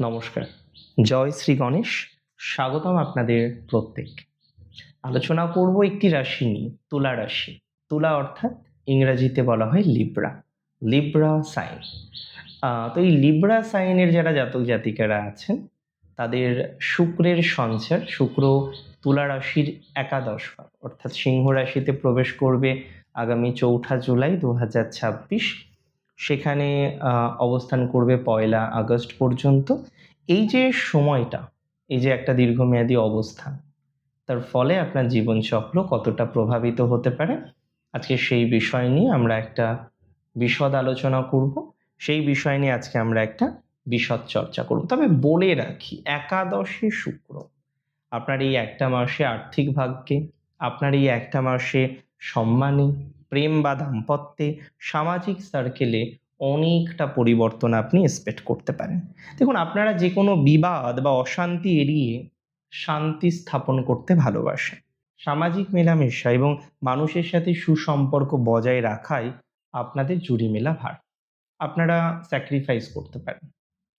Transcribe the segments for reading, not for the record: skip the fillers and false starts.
নমস্কার। জয় শ্রী গণেশ। স্বাগতম আপনাদের প্রত্যেককে। আলোচনা করব একটি রাশি নিয়ে, তুলা রাশি। তুলা অর্থাৎ ইংরেজিতে বলা হয় লিব্রা, লিব্রা সাইন। তো এই লিব্রা সাইনের যারা জাতক জাতিকারা আছেন তাদের শুক্রের সঞ্চার, শুক্র তুলা রাশির একাদশ ভাব অর্থাৎ সিংহ রাশিতে প্রবেশ করবে আগামী 4 জুলাই 2026। সেখানে অবস্থান করবে 1 আগস্ট পর্যন্ত। এই যে সময়টা, এই যে একটা দীর্ঘমেয়াদী অবস্থান, তার ফলে আপনার জীবনচক্র কতটা প্রভাবিত হতে পারে, আজকে সেই বিষয় নিয়ে আমরা একটা বিশদ আলোচনা করব। সেই বিষয় নিয়ে আজকে আমরা একটা বিশদ চর্চা করব। তবে বলে রাখি, একাদশে শুক্র আপনার এই একটা মাসে আর্থিক ভাগ্যে, আপনার এই একটা মাসে সম্মানে, প্রেম বা দাম্পত্যে, সামাজিক সার্কেলে অনেকটা পরিবর্তন আপনি এক্সপেক্ট করতে পারেন। দেখুন, আপনারা যে কোনো বিবাদ বা অশান্তি এড়িয়ে শান্তি স্থাপন করতে ভালোবাসেন। সামাজিক মেলামেশা এবং মানুষের সাথে সুসম্পর্ক বজায় রাখাই আপনাদের জুড়ি মেলা ভার। আপনারা স্যাক্রিফাইস করতে পারেন,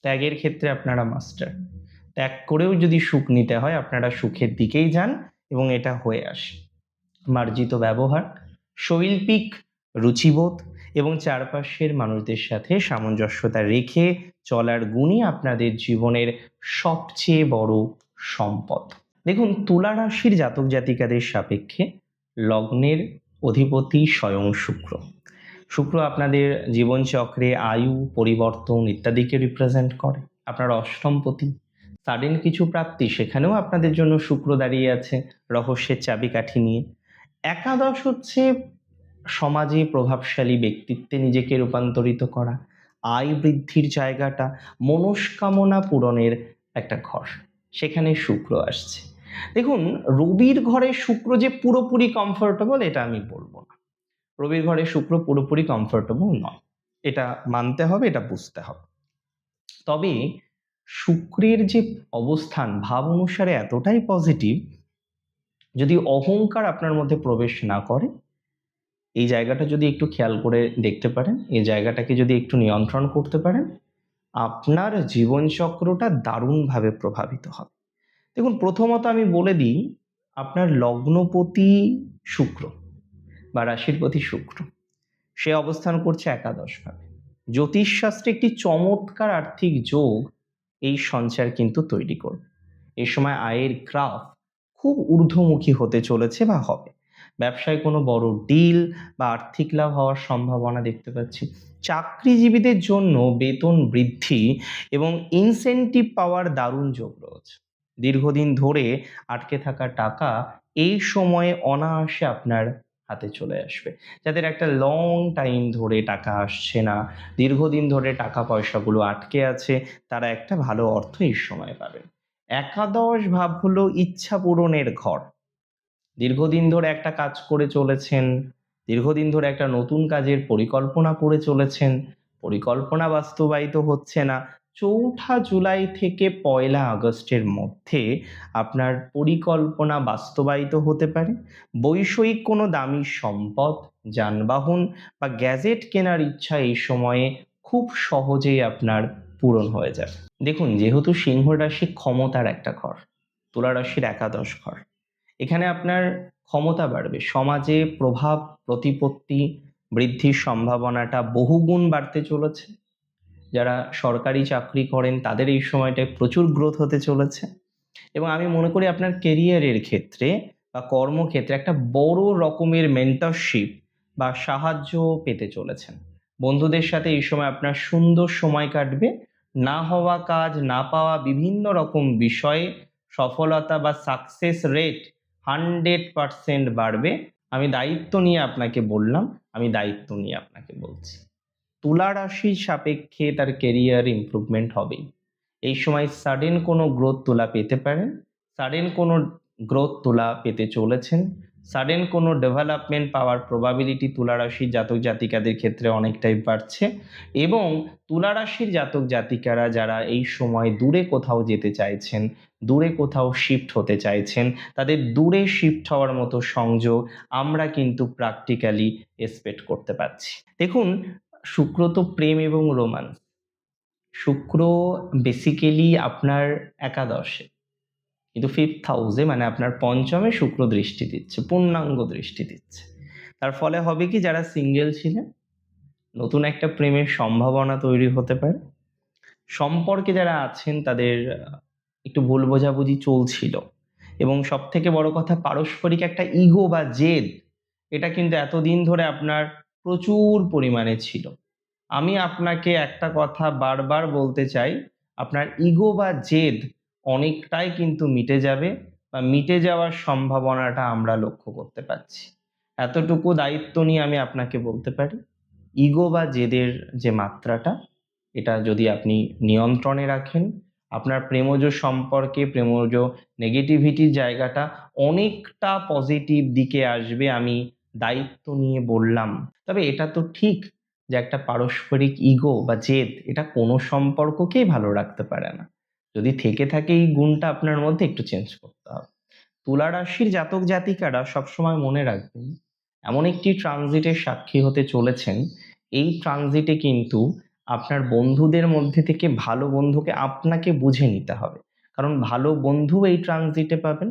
ত্যাগের ক্ষেত্রে আপনারা মাস্টার। ত্যাগ করেও যদি সুখ নিতে হয় আপনারা সুখের দিকেই যান এবং এটা হয়ে আসে। মার্জিত ব্যবহার, শৈল্পিক রুচিবোধ এবং চারপাশের মানুষদের সাথে সামঞ্জস্যতা রেখে চলার গুণই আপনাদের জীবনের সবচেয়ে বড় সম্পদ। দেখুন, তুলা রাশির জাতক জাতিকাদের সাপেক্ষে লগ্নের অধিপতি স্বয়ং শুক্র। শুক্র আপনাদের জীবনচক্রে আয়ু, পরিবর্তন ইত্যাদিকে রিপ্রেজেন্ট করে। আপনার অষ্টমপতি, সাডেন কিছু প্রাপ্তি, সেখানেও আপনাদের জন্য শুক্র দাঁড়িয়ে আছে রহস্যের চাবিকাঠি নিয়ে। একাদশ হচ্ছে সমাজে প্রভাবশালী ব্যক্তিত্বে নিজেকে রূপান্তরিত করা, আয় বৃদ্ধির জায়গাটা, মনস্কামনা পূরণের একটা ঘর, সেখানে শুক্র আসছে। দেখুন, রবির ঘরে শুক্র যে পুরোপুরি কমফোর্টেবল এটা আমি বলবো না। রবির ঘরে শুক্র পুরোপুরি কমফোর্টেবল নয়, এটা মানতে হবে, এটা বুঝতে হবে। তবে শুক্রের যে অবস্থান ভাব অনুসারে এতটাই পজিটিভ, যদি অহংকার আপনার মধ্যে প্রবেশ না করে, এই জায়গাটা যদি একটু খেয়াল করে দেখতে পারেন, এই জায়গাটাকে যদি একটু নিয়ন্ত্রণ করতে পারেন, আপনার জীবনচক্রটা দারুণভাবে প্রভাবিত হবে। দেখুন, প্রথমত আমি বলে দিই, আপনার লগ্নপতি শুক্র বা রাশিরপতি শুক্র, সে অবস্থান করছে একাদশ ভাবে। জ্যোতিষশাস্ত্রে একটি চমৎকার আর্থিক যোগ এই সঞ্চার কিন্তু তৈরি করবে। এই সময় আয়ের গ্রাফ খুব ঊর্ধ্বমুখী হতে চলেছে বা হবে। ব্যবসায় কোনো বড় ডিল বা আর্থিক লাভ হওয়ার সম্ভাবনা দেখতে পাচ্ছি। চাকরিজীবীদের জন্য বেতন বৃদ্ধি এবং ইনসেন্টিভ পাওয়ার দারুণ যোগ রয়েছে। দীর্ঘদিন ধরে আটকে থাকা টাকা এই সময়ে অনায়াসে আপনার হাতে চলে আসবে। যাদের একটা লং টাইম ধরে টাকা আসছে না, দীর্ঘদিন ধরে টাকা পয়সাগুলো আটকে আছে, তারা একটা ভালো অর্থ এই সময় পাবে। একাদশ ভাব হলো ইচ্ছা পূরণের ঘর। দীর্ঘদিন ধরে একটা কাজ করে চলেছেন, দীর্ঘদিন ধরে একটা নতুন কাজের পরিকল্পনা করে চলেছেন, পরিকল্পনা বাস্তবায়িত হচ্ছে না। 4 জুলাই থেকে 1 আগস্টের মধ্যে আপনার পরিকল্পনা বাস্তবায়িত হতে পারে। বৈষয়িক কোনো দামি সম্পদ, যানবাহন বা গ্যাজেট কেনার ইচ্ছা এই সময়ে খুব সহজেই আপনার পূরণ হয়ে যাবে। দেখুন, যেহেতু সিংহ রাশি ক্ষমতার একটা ঘর, তুলা রাশির একাদশ ঘর, এখানে আপনার ক্ষমতা বাড়বে, সমাজে প্রভাব প্রতিপত্তি বৃদ্ধির সম্ভাবনাটা বহুগুণ বাড়তে চলেছে। যারা সরকারি চাকরি করেন তাদের এই সময়টায় প্রচুর গ্রোথ হতে চলেছে এবং আমি মনে করি আপনার কেরিয়ারের ক্ষেত্রে বা কর্মক্ষেত্রে একটা বড় রকমের মেন্টরশিপ বা সাহায্য পেতে চলেছেন। বন্ধুদের সাথে এই সময় আপনার সুন্দর সময় কাটবে। না হওয়া কাজ, না পাওয়া বিভিন্ন রকম বিষয়ে সফলতা বা সাকসেস রেট 100% বাড়বে। আমি দায়িত্ব নিয়ে আপনাকে বললাম, আমি দায়িত্ব নিয়ে আপনাকে বলছি। তুলা রাশির সাপেক্ষে তার কেরিয়ার ইমপ্রুভমেন্ট হবেই। এই সময় সাডেন কোনো গ্রোথ তুলা পেতে পারেন, সাডেন কোনো গ্রোথ তুলা পেতে চলেছেন, সাডেন কোনো ডেভেলপমেন্ট পাওয়ার প্রবাবিলিটি তুলা রাশির জাতক জাতিকাদের ক্ষেত্রে অনেকটাই বাড়ছে। এবং তুলা রাশির জাতক জাতিকারা যারা এই সময় দূরে কোথাও যেতে চাইছেন, দূরে কোথাও শিফট হতে চাইছেন, তাদের দূরে শিফট হওয়ার মতো সংযোগ আমরা কিন্তু প্র্যাকটিক্যালি এক্সপেক্ট করতে পারছি। দেখুন, শুক্র তো প্রেম এবং রোমান্স, শুক্র বেসিক্যালি আপনার একাদশে, কিন্তু 5th হাউসে মানে আপনার পঞ্চমে শুক্র দৃষ্টি দিচ্ছে, পূর্ণাঙ্গ দৃষ্টি দিচ্ছে। তার ফলে হবে কি, যারা সিঙ্গেল ছিলেন নতুন একটা প্রেমের সম্ভাবনা তৈরি হতে পারে। সম্পর্কে যারা আছেন তাদের একটু ভুল বোঝাবুঝি চলছিল, এবং সব থেকে বড় কথা পারস্পরিক একটা ইগো বা জেদ, এটা কিন্তু এতদিন ধরে আপনার প্রচুর পরিমাণে ছিল। আমি আপনাকে একটা কথা বারবার বলতে চাই, আপনার ইগো বা জেদ অনেকটাই কিন্তু মিটে যাবে, বা মিটে যাওয়ার সম্ভাবনাটা আমরা লক্ষ্য করতে পারছি। এতটুকু দায়িত্ব নিয়ে আমি আপনাকে বলতে পারি, ইগো বা জেদের যে মাত্রাটা, এটা যদি আপনি নিয়ন্ত্রণে রাখেন, আপনার প্রেমজ সম্পর্কে প্রেমজ নেগেটিভিটির জায়গাটা অনেকটা পজিটিভ দিকে আসবে, আমি দায়িত্ব নিয়ে বললাম। তবে এটা তো ঠিক যে একটা পারস্পরিক ইগো বা জেদ এটা কোনো সম্পর্ককেই ভালো রাখতে পারে না। যদি থেকে থাকে এই গুণটা আপনার মধ্যে, একটু চেঞ্জ করতে হবে। তুলা রাশির জাতক জাতিকারা সবসময় মনে রাখবেন, এমন একটি ট্রানজিটের সাক্ষী হতে চলেছেন, এই ট্রানজিটে কিন্তু আপনার বন্ধুদের মধ্যে থেকে ভালো বন্ধুকে আপনাকে বুঝে নিতে হবে। কারণ ভালো বন্ধু এই ট্রানজিটে পাবেন,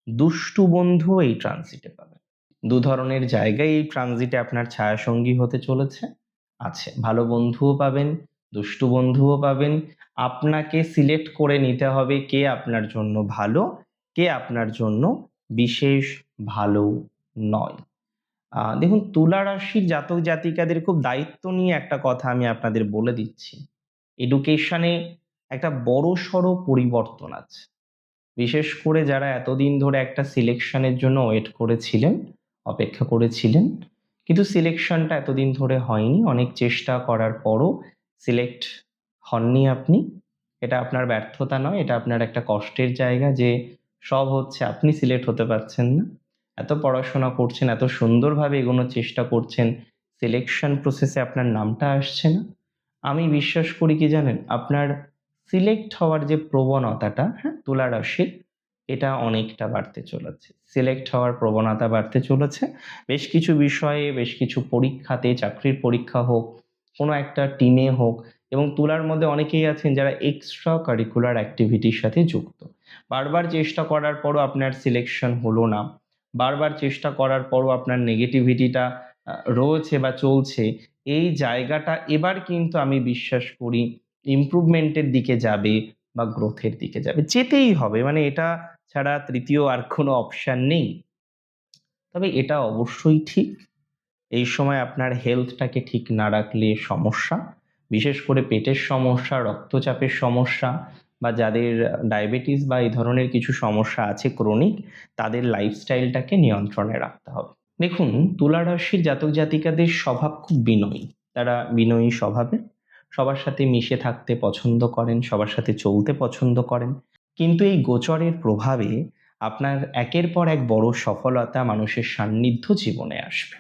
দুষ্টু বন্ধুও এই ট্রানজিটে পাবেন। দু ধরনের জায়গায় এই ট্রানজিটে আপনার ছায়াসঙ্গী হতে চলেছে, আছে। ভালো বন্ধুও পাবেন, দুষ্টু বন্ধুও পাবেন। আপনাকে সিলেক্ট করে নিতে হবে কে আপনার জন্য ভালো, কে আপনার জন্য বিশেষ ভালো নয়। দেখুন, তুলা রাশির জাতক জাতিকাদের খুব দায়িত্ব নিয়ে একটা কথা আমি আপনাদের বলে দিচ্ছি। এডুকেশনে একটা বড়সড় পরিবর্তন আছে। বিশেষ করে যারা এতদিন ধরে একটা সিলেকশনের জন্য ওয়েট করেছিলেন, অপেক্ষা করেছিলেন, কিন্তু সিলেকশনটা এতদিন ধরে হয়নি, অনেক চেষ্টা করার পরও সিলেক্ট হননি আপনি। এটা আপনার ব্যর্থতা নয়, এটা আপনার একটা কষ্টের জায়গা যে সব হচ্ছে, আপনি সিলেক্ট হতে পারছেন না। এত পড়াশোনা করছেন, এত সুন্দরভাবে এগোনোর চেষ্টা করছেন, সিলেকশন প্রসেসে আপনার নামটা আসছে না। আমি বিশ্বাস করি কি জানেন, আপনার সিলেক্ট হওয়ার যে প্রবণতাটা, হ্যাঁ, তুলা রাশির, এটা অনেকটা বাড়তে চলেছে। সিলেক্ট হওয়ার প্রবণতা বাড়তে চলেছে। বেশ কিছু বিষয়ে, বেশ কিছু পরীক্ষাতে, চাকরির পরীক্ষা হোক, কোনো একটা টিমে হোক, এবং তুলার মধ্যে অনেকেই আছেন যারা এক্সট্রা কারিকুলার অ্যাক্টিভিটির সাথে যুক্ত। বারবার চেষ্টা করার পরও আপনার সিলেকশন হলো না, বারবার চেষ্টা করার পরও আপনার নেগেটিভিটিটা রয়েছে বা চলছে। এই জায়গাটা এবার কিন্তু আমি বিশ্বাস করি ইমপ্রুভমেন্টের দিকে যাবে বা গ্রোথের দিকে যাবে। যেতেই হবে, মানে এটা ছাড়া তৃতীয় আর কোনো অপশন নেই। তবে এটা অবশ্যই ঠিক, এই সময় আপনার হেলথটাকে ঠিক না রাখলে সমস্যা। বিশেষ করে পেটের সমস্যা, রক্তচাপের সমস্যা, বা যাদের ডায়াবেটিস বা এই ধরনের কিছু সমস্যা আছে ক্রনিক, তাদের লাইফস্টাইলটাকে নিয়ন্ত্রণে রাখতে হবে। দেখুন, তুলা রাশির জাতক জাতিকাদের স্বভাব খুব বিনয়ী। তারা বিনয়ী স্বভাবের, সবার সাথে মিশে থাকতে পছন্দ করেন, সবার সাথে চলতে পছন্দ করেন। কিন্তু এই গোচরের প্রভাবে আপনার একের পর এক বড় সফলতা, মানুষের সান্নিধ্য জীবনে আসবে।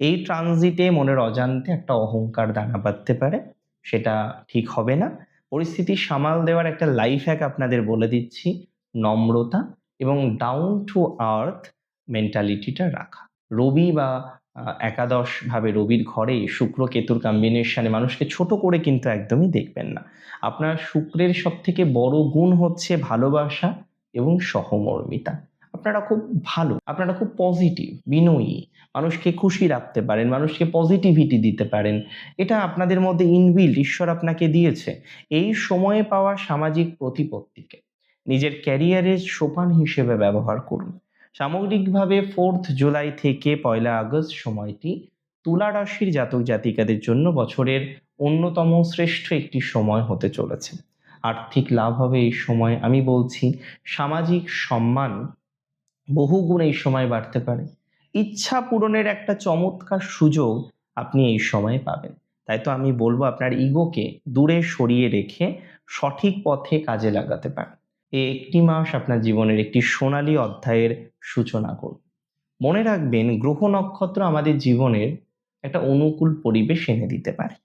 এই ট্রানজিটে মনের অজান্তে একটা অহংকার দানা বাঁধতে পারে, সেটা ঠিক হবে না। পরিস্থিতি সামাল দেওয়ার একটা লাইফ হ্যাক আপনাদের বলে দিচ্ছি, নম্রতা এবং ডাউন টু আর্থ মেন্টালিটিটা রাখা। রবি বা একাদশ ভাবে রবির ঘরে শুক্র কেতুর কম্বিনেশনে মানুষকে ছোট করে কিন্তু একদমই দেখবেন না। আপনার শুক্রের সব থেকে বড় গুণ হচ্ছে ভালোবাসা এবং সহমর্মিতা। আপনারা খুব ভালো, আপনারা খুব পজিটিভ, বিনয়ী, মানুষকে খুশি রাখতে পারেন, মানুষকে পজিটিভিটি দিতে পারেন। এটা আপনাদের মধ্যে ইনবিল্ট, ঈশ্বর আপনাকে দিয়েছে। এই সময়ে পাওয়া সামাজিক প্রতিপত্তিকে নিজের ক্যারিয়ারের সোপান হিসেবে ব্যবহার করুন। সামগ্রিকভাবে 4th জুলাই থেকে 1লা আগস্ট সময়টি তুলা রাশির জাতক জাতিকাদের জন্য বছরের অন্যতম শ্রেষ্ঠ একটি সময় হতে চলেছে। আর্থিক লাভ হবে এই সময়, আমি বলছি সামাজিক সম্মান বহুগুণ এই সময় বাড়তে পারে। ইচ্ছা পূরণের একটা চমৎকার সুযোগ আপনি এই সময়ে পাবেন। তাই তো আমি বলবো, আপনার ইগোকে দূরে সরিয়ে রেখে সঠিক পথে কাজে লাগাতে পারেন। এই একটি মাস আপনার জীবনের একটি সোনালী অধ্যায়ের সূচনা করবে। মনে রাখবেন, গ্রহ নক্ষত্র আমাদের জীবনের একটা অনুকূল পরিবেশ এনে দিতে পারে,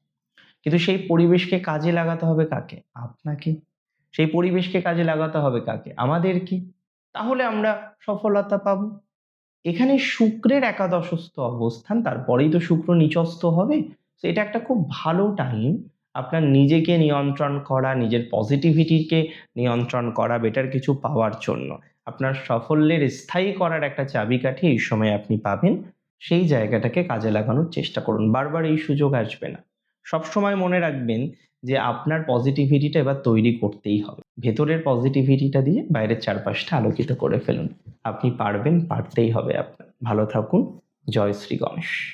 কিন্তু সেই পরিবেশকে কাজে লাগাতে হবে কাকে? আপনাকে। সেই পরিবেশকে কাজে লাগাতে হবে কাকে? আমাদেরকে। তাহলে আমরা সফলতা পাবো। এখানে শুক্রের একাদশস্থ অবস্থান, তারপরেই তো শুক্র নিচস্থ হবে। তো এটা একটা খুব ভালো টাইম আপনার নিজেকে নিয়ন্ত্রণ করা, নিজের পজিটিভিটিকে নিয়ন্ত্রণ করা, বেটার কিছু পাওয়ার জন্য আপনার সাফল্যের স্থায়ী করার একটা চাবিকাঠি এই সময় আপনি পাবেন। সেই জায়গাটাকে কাজে লাগানোর চেষ্টা করুন। বারবার এই সুযোগ আসবে না। সবসময় মনে রাখবেন যে আপনার পজিটিভিটিটা এবার তৈরি করতেই হবে। ভেতরের পজিটিভিটিটা দিয়ে বাইরের চারপাশটা আলোকিত করে ফেলুন। আপনি পারবেন, পারতেই হবে আপনার। ভালো থাকুন। জয় শ্রী গণেশ।